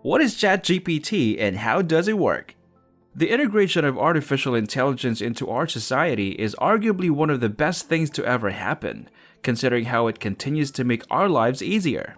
What is ChatGPT and how does it work? The integration of artificial intelligence into our society is arguably one of the best things to ever happen, considering how it continues to make our lives easier.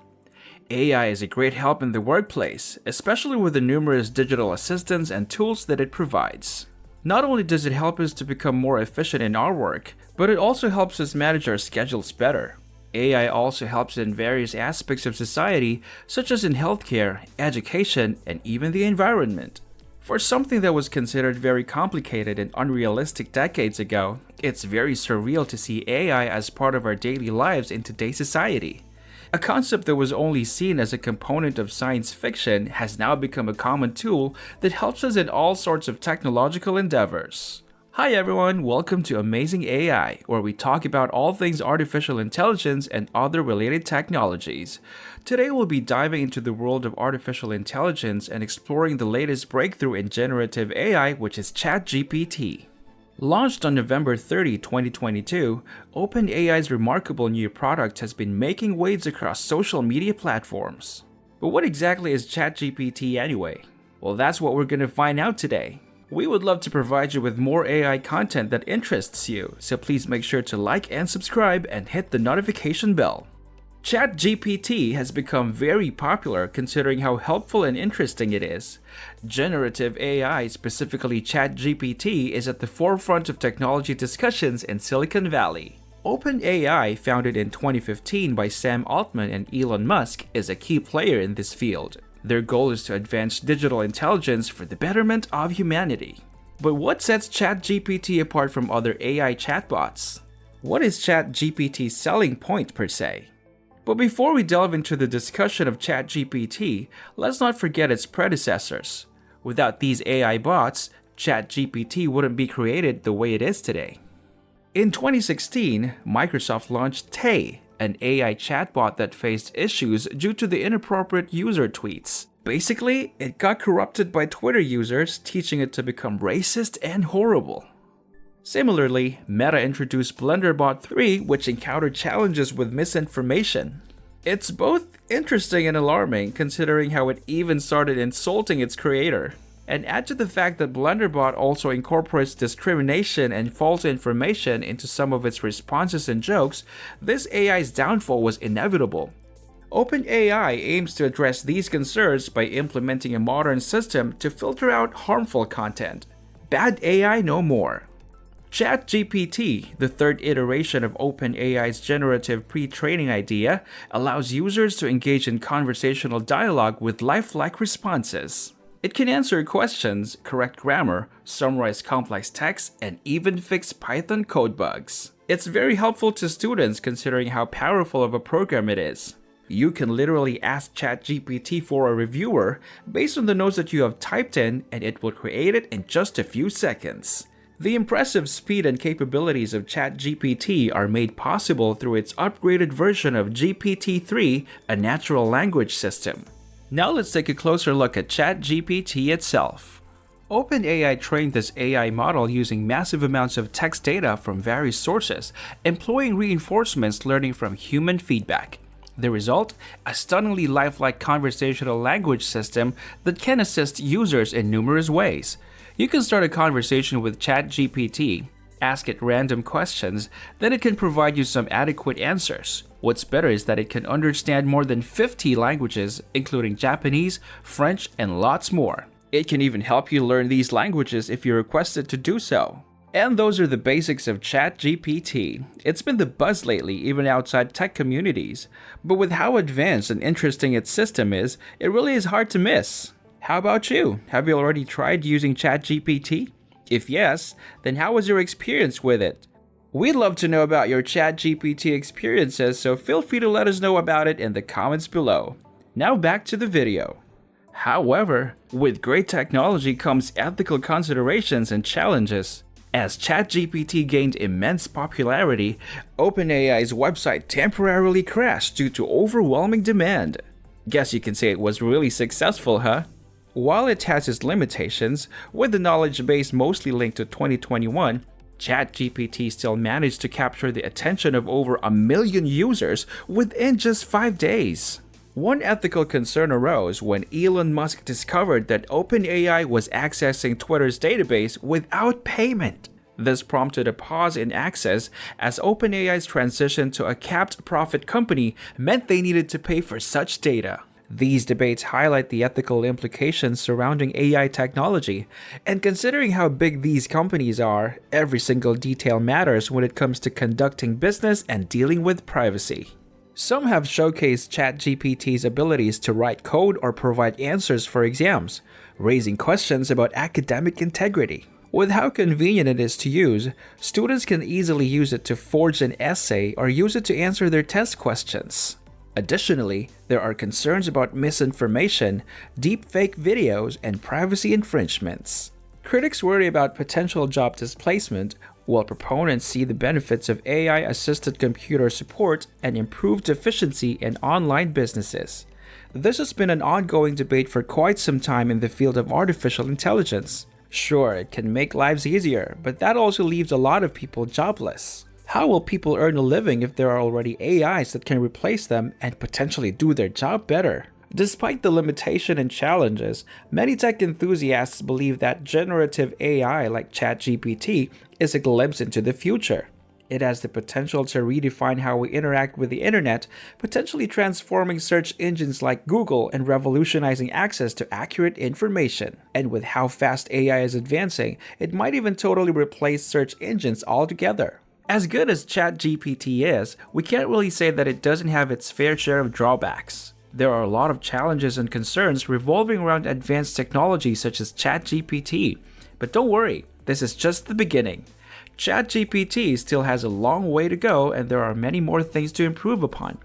AI is a great help in the workplace, especially with the numerous digital assistants and tools that it provides. Not only does it help us to become more efficient in our work, but it also helps us manage our schedules better. AI also helps in various aspects of society, such as in healthcare, education, and even the environment. For something that was considered very complicated and unrealistic decades ago, it's very surreal to see AI as part of our daily lives in today's society. A concept that was only seen as a component of science fiction has now become a common tool that helps us in all sorts of technological endeavors. Hi everyone, welcome to Amazing AI, where we talk about all things artificial intelligence and other related technologies. Today we'll be diving into the world of artificial intelligence and exploring the latest breakthrough in generative AI, which is ChatGPT. Launched on November 30, 2022, OpenAI's remarkable new product has been making waves across social media platforms. But what exactly is ChatGPT anyway? Well, that's what we're going to find out today. We would love to provide you with more AI content that interests you, so please make sure to like and subscribe and hit the notification bell. ChatGPT has become very popular considering how helpful and interesting it is. Generative AI, specifically ChatGPT, is at the forefront of technology discussions in Silicon Valley. OpenAI, founded in 2015 by Sam Altman and Elon Musk, is a key player in this field. Their goal is to advance digital intelligence for the betterment of humanity. But what sets ChatGPT apart from other AI chatbots? What is ChatGPT's selling point per se? But before we delve into the discussion of ChatGPT, let's not forget its predecessors. Without these AI bots, ChatGPT wouldn't be created the way it is today. In 2016, Microsoft launched Tay, an AI chatbot that faced issues due to the inappropriate user tweets. Basically, it got corrupted by Twitter users, teaching it to become racist and horrible. Similarly, Meta introduced BlenderBot 3, which encountered challenges with misinformation. It's both interesting and alarming, considering how it even started insulting its creator. And add to the fact that BlenderBot also incorporates discrimination and false information into some of its responses and jokes, this AI's downfall was inevitable. OpenAI aims to address these concerns by implementing a modern system to filter out harmful content. Bad AI no more. ChatGPT, the third iteration of OpenAI's generative pre-training idea, allows users to engage in conversational dialogue with lifelike responses. It can answer questions, correct grammar, summarize complex text, and even fix Python code bugs. It's very helpful to students considering how powerful of a program it is. You can literally ask ChatGPT for a reviewer based on the notes that you have typed in, and it will create it in just a few seconds. The impressive speed and capabilities of ChatGPT are made possible through its upgraded version of GPT-3, a natural language system. Now let's take a closer look at ChatGPT itself. OpenAI trained this AI model using massive amounts of text data from various sources, employing reinforcements learning from human feedback. The result? A stunningly lifelike conversational language system that can assist users in numerous ways. You can start a conversation with ChatGPT, ask it random questions, then it can provide you some adequate answers. What's better is that it can understand more than 50 languages, including Japanese, French, and lots more. It can even help you learn these languages if you request it to do so. And those are the basics of ChatGPT. It's been the buzz lately, even outside tech communities. But with how advanced and interesting its system is, it really is hard to miss. How about you? Have you already tried using ChatGPT? If yes, then how was your experience with it? We'd love to know about your ChatGPT experiences, so feel free to let us know about it in the comments below. Now back to the video. However, with great technology comes ethical considerations and challenges. As ChatGPT gained immense popularity, OpenAI's website temporarily crashed due to overwhelming demand. Guess you can say it was really successful, huh? While it has its limitations, with the knowledge base mostly linked to 2021, ChatGPT still managed to capture the attention of over 1 million users within just 5 days. One ethical concern arose when Elon Musk discovered that OpenAI was accessing Twitter's database without payment. This prompted a pause in access as OpenAI's transition to a capped profit company meant they needed to pay for such data. These debates highlight the ethical implications surrounding AI technology, and considering how big these companies are, every single detail matters when it comes to conducting business and dealing with privacy. Some have showcased ChatGPT's abilities to write code or provide answers for exams, raising questions about academic integrity. With how convenient it is to use, students can easily use it to forge an essay or use it to answer their test questions. Additionally, there are concerns about misinformation, deepfake videos, and privacy infringements. Critics worry about potential job displacement, while proponents see the benefits of AI-assisted computer support and improved efficiency in online businesses. This has been an ongoing debate for quite some time in the field of artificial intelligence. Sure, it can make lives easier, but that also leaves a lot of people jobless. How will people earn a living if there are already AIs that can replace them and potentially do their job better? Despite the limitation and challenges, many tech enthusiasts believe that generative AI like ChatGPT is a glimpse into the future. It has the potential to redefine how we interact with the internet, potentially transforming search engines like Google and revolutionizing access to accurate information. And with how fast AI is advancing, it might even totally replace search engines altogether. As good as ChatGPT is, we can't really say that it doesn't have its fair share of drawbacks. There are a lot of challenges and concerns revolving around advanced technology such as ChatGPT. But don't worry, this is just the beginning. ChatGPT still has a long way to go, and there are many more things to improve upon.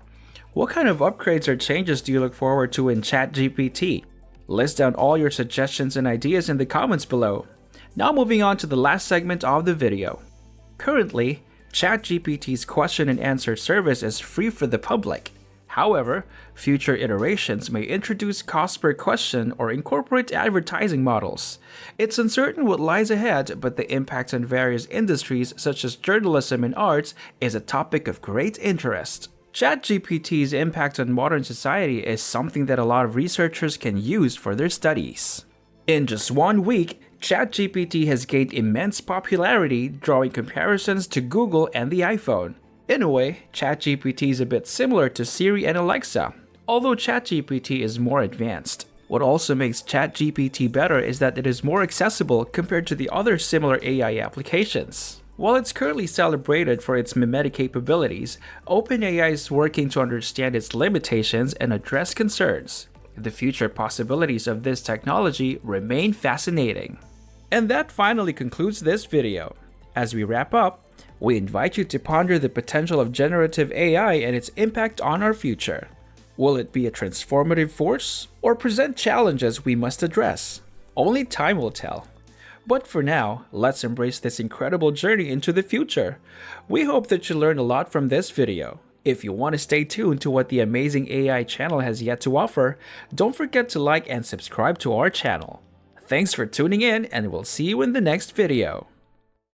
What kind of upgrades or changes do you look forward to in ChatGPT? List down all your suggestions and ideas in the comments below. Now moving on to the last segment of the video. Currently, ChatGPT's question and answer service is free for the public. However, future iterations may introduce cost per question or incorporate advertising models. It's uncertain what lies ahead, but the impact on various industries such as journalism and arts is a topic of great interest. ChatGPT's impact on modern society is something that a lot of researchers can use for their studies. In just 1 week, ChatGPT has gained immense popularity, drawing comparisons to Google and the iPhone. In a way, ChatGPT is a bit similar to Siri and Alexa, although ChatGPT is more advanced. What also makes ChatGPT better is that it is more accessible compared to the other similar AI applications. While it's currently celebrated for its mimetic capabilities, OpenAI is working to understand its limitations and address concerns. The future possibilities of this technology remain fascinating. And that finally concludes this video. As we wrap up, we invite you to ponder the potential of generative AI and its impact on our future. Will it be a transformative force or present challenges we must address? Only time will tell. But for now, let's embrace this incredible journey into the future. We hope that you learned a lot from this video. If you want to stay tuned to what the amazing AI channel has yet to offer, don't forget to like and subscribe to our channel. Thanks for tuning in, and we'll see you in the next video.